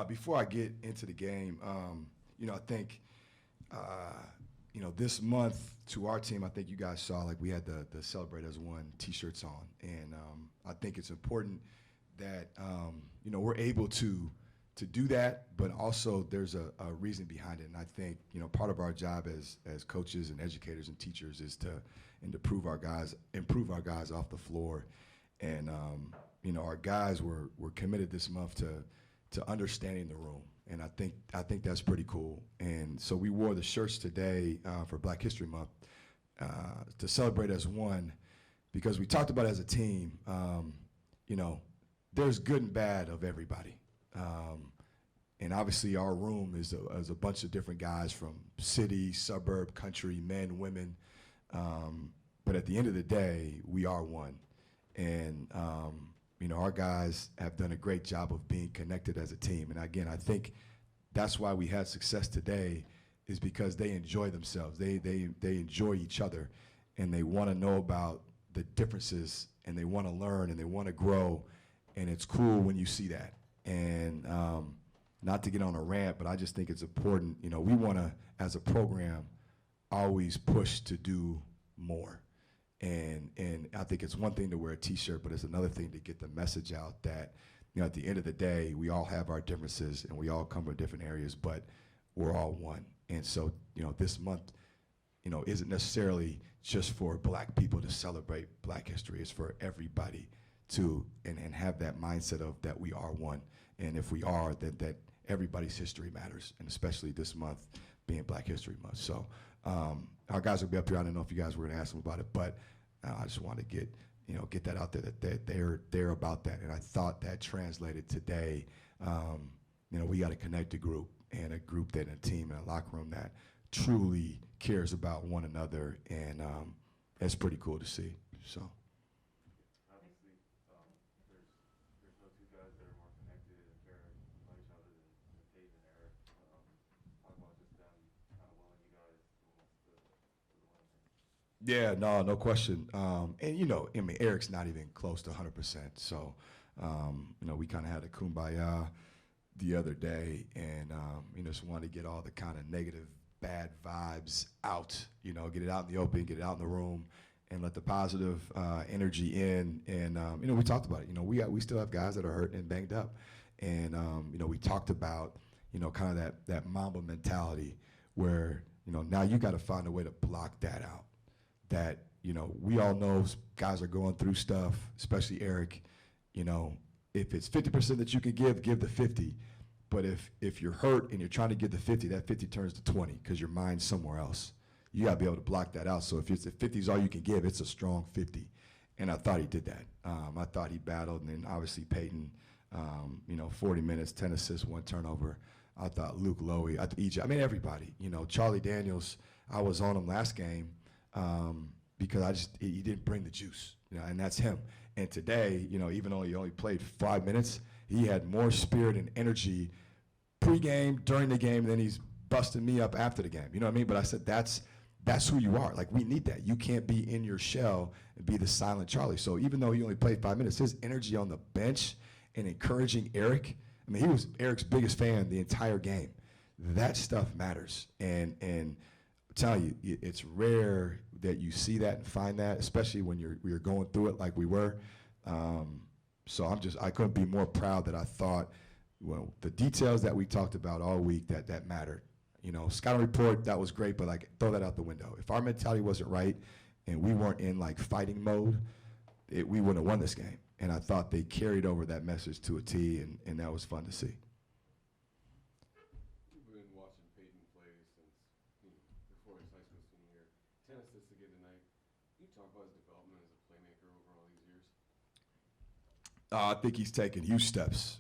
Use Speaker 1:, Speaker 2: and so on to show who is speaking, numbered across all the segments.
Speaker 1: Before I get into the game, I think, this month to our team, I think you guys saw, like, we had the Celebrate as One T-shirts on. And I think it's important that, we're able to do that, but also there's a reason behind it. And I think, part of our job as coaches and educators and teachers is to improve our guys off the floor. And, our guys were committed this month to understanding the room. And I think that's pretty cool. And so we wore the shirts today for Black History Month to celebrate as one, because we talked about as a team, there's good and bad of everybody. And obviously our room is a bunch of different guys from city, suburb, country, men, women. But at the end of the day, we are one. And, our guys have done a great job of being connected as a team. And again, I think that's why we had success today, is because they enjoy themselves. They enjoy each other, and they want to know about the differences, and they want to learn, and they want to grow. And it's cool when you see that. And not to get on a rant, but I just think it's important. We want to, as a program, always push to do more. And I think it's one thing to wear a T-shirt, but it's another thing to get the message out that, at the end of the day, we all have our differences and we all come from different areas, but we're all one. And so, this month, isn't necessarily just for Black people to celebrate Black history. It's for everybody to and have that mindset of that we are one. And if we are, that everybody's history matters, and especially this month being Black History Month. So our guys will be up here. I don't know if you guys were going to ask them about it, but I just want to get that out there, that they're about that. And I thought that translated today. We got a connected group, and a group that, a team in a locker room that truly cares about one another, and it's pretty cool to see. So.
Speaker 2: Obviously, there's no two guys that are more connected and care about each other than Peyton and Eric. Talk about just them kind of willing you guys almost to the win.
Speaker 1: Yeah, no question. And Eric's not even close to 100%. So, we kind of had a kumbaya the other day, and just wanted to get all the kind of negative, bad vibes out. Get it out in the open, get it out in the room, and let the positive energy in. And we talked about it. We still have guys that are hurt and banged up, and we talked about kind of that Mamba mentality where now you got to find a way to block that out. That we all know guys are going through stuff, especially Eric. If it's 50% that you can give the 50. But if you're hurt and you're trying to give the 50, that 50 turns to 20 because your mind's somewhere else. You got to be able to block that out. So if 50 is all you can give, it's a strong 50. And I thought he did that. I thought he battled. And then obviously Peyton, 40 minutes, 10 assists, 1 turnover. I thought Luke Lowy, EJ, everybody. Charlie Daniels, I was on him last game because he didn't bring the juice, and that's him. And today, even though he only played 5 minutes, he had more spirit and energy pre-game, during the game, than he's busting me up after the game. You know what I mean? But I said, that's who you are. Like, we need that. You can't be in your shell and be the silent Charlie. So even though he only played 5 minutes, his energy on the bench and encouraging Eric, he was Eric's biggest fan the entire game. That stuff matters. And I'm telling you, it's rare that you see that and find that, especially when you're going through it like we were. So I couldn't be more proud that I thought, the details that we talked about all week that mattered. Scouting report, that was great, but throw that out the window. If our mentality wasn't right and we weren't in fighting mode, we wouldn't have won this game. And I thought they carried over that message to a T, and that was fun to see.
Speaker 2: We've been watching Peyton play since before his high school senior year. 10 assists again tonight. Can you talk about his development as a playmaker over all these years?
Speaker 1: I think he's taken huge steps.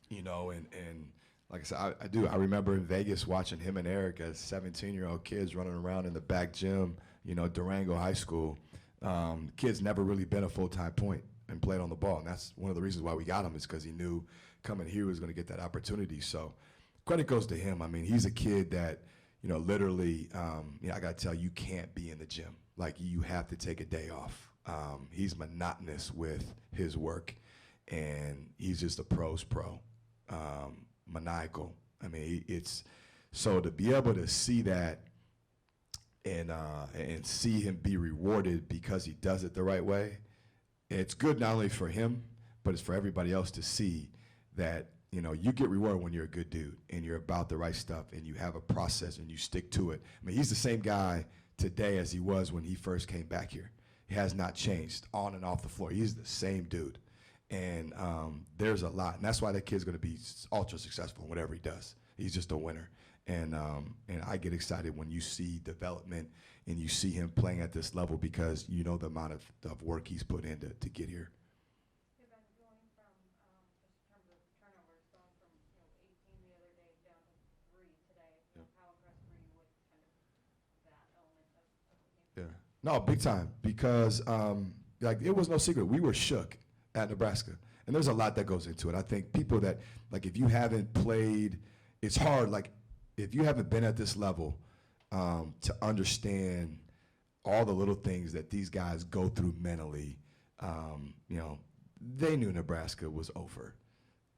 Speaker 1: And like I said, I do. I remember in Vegas watching him and Eric as 17-year-old kids running around in the back gym, Durango High School. Kids never really been a full-time point and played on the ball. And that's one of the reasons why we got him, is because he knew coming here he was going to get that opportunity. So credit goes to him. He's a kid that, literally, I got to tell you, can't be in the gym. You have to take a day off. He's monotonous with his work, and he's just a pro's pro. maniacal. I mean, it's so to be able to see that and see him be rewarded because he does it the right way. It's good not only for him, but it's for everybody else to see that, you know, you get rewarded when you're a good dude and you're about the right stuff and you have a process and you stick to it. I mean, he's the same guy today as he was when he first came back here. He has not changed on and off the floor. He's the same dude. And there's a lot. And that's why that kid's going to be ultra successful in whatever he does. He's just a winner. And I get excited when you see development and you see him playing at this level because you know the amount of work he's put in to get here.
Speaker 3: You've been going from, just in terms of turnovers, going from 18 the other day down to 3 today.
Speaker 1: Yep.
Speaker 3: How impressed were you with kind of that element of the game?
Speaker 1: Yeah. No, big time because like it was no secret. We were shook at Nebraska. And there's a lot that goes into it. I think people that, like if you haven't played, it's hard, like if you haven't been at this level to understand all the little things that these guys go through mentally, you know, they knew Nebraska was over.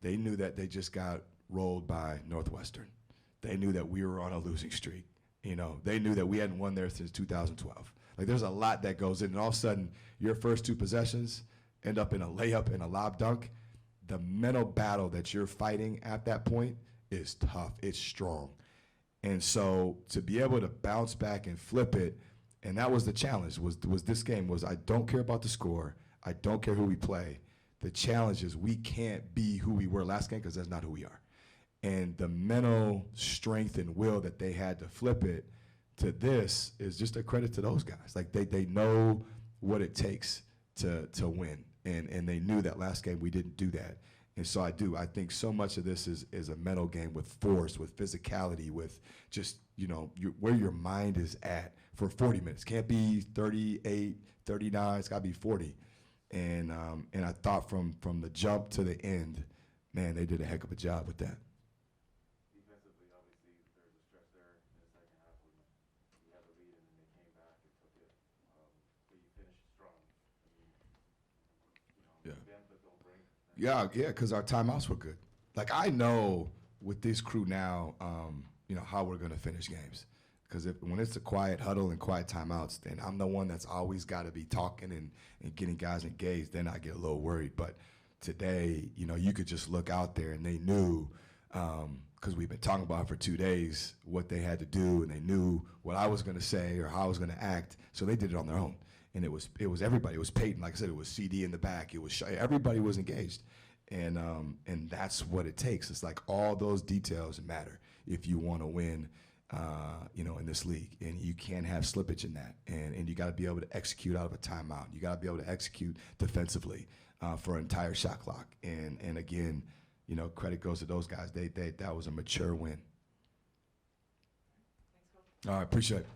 Speaker 1: They knew that they just got rolled by Northwestern. They knew that we were on a losing streak. You know, they knew that we hadn't won there since 2012. Like there's a lot that goes in, and all of a sudden your first 2 possessions end up in a layup and a lob dunk. The mental battle that you're fighting at that point is tough. It's strong. And so to be able to bounce back and flip it, and that was the challenge, was this game, was I don't care about the score. I don't care who we play. The challenge is we can't be who we were last game because that's not who we are. And the mental strength and will that they had to flip it to this is just a credit to those guys. Like they know what it takes to win. And they knew that last game we didn't do that. And so I think so much of this is a mental game with force, with physicality, with just, you know, where your mind is at for 40 minutes. Can't be 38, 39, it's got to be 40. And I thought from the jump to the end, man, they did a heck of a job with that.
Speaker 2: Defensively, obviously, there was a stretch there in the second half when you had the lead and then they came back and took it. But you finished strong. I mean, you know,
Speaker 1: Yeah.
Speaker 2: benefit don't bring.
Speaker 1: Yeah, because our timeouts were good. Like I know with this crew now, you know how we're gonna finish games. Because when it's a quiet huddle and quiet timeouts, then I'm the one that's always got to be talking and getting guys engaged. Then I get a little worried. But today, you know, you could just look out there and they knew, because we've been talking about it for 2 days, what they had to do, and they knew what I was gonna say or how I was gonna act. So they did it on their own. And it was everybody. It was Peyton, like I said, it was CD in the back. It was everybody was engaged, and that's what it takes. It's like all those details matter if you want to win, you know, in this league. And you can't have slippage in that. And you got to be able to execute out of a timeout. You got to be able to execute defensively for an entire shot clock. And again, you know, credit goes to those guys. That was a mature win.
Speaker 3: Thanks, Coach.
Speaker 1: All right, appreciate it.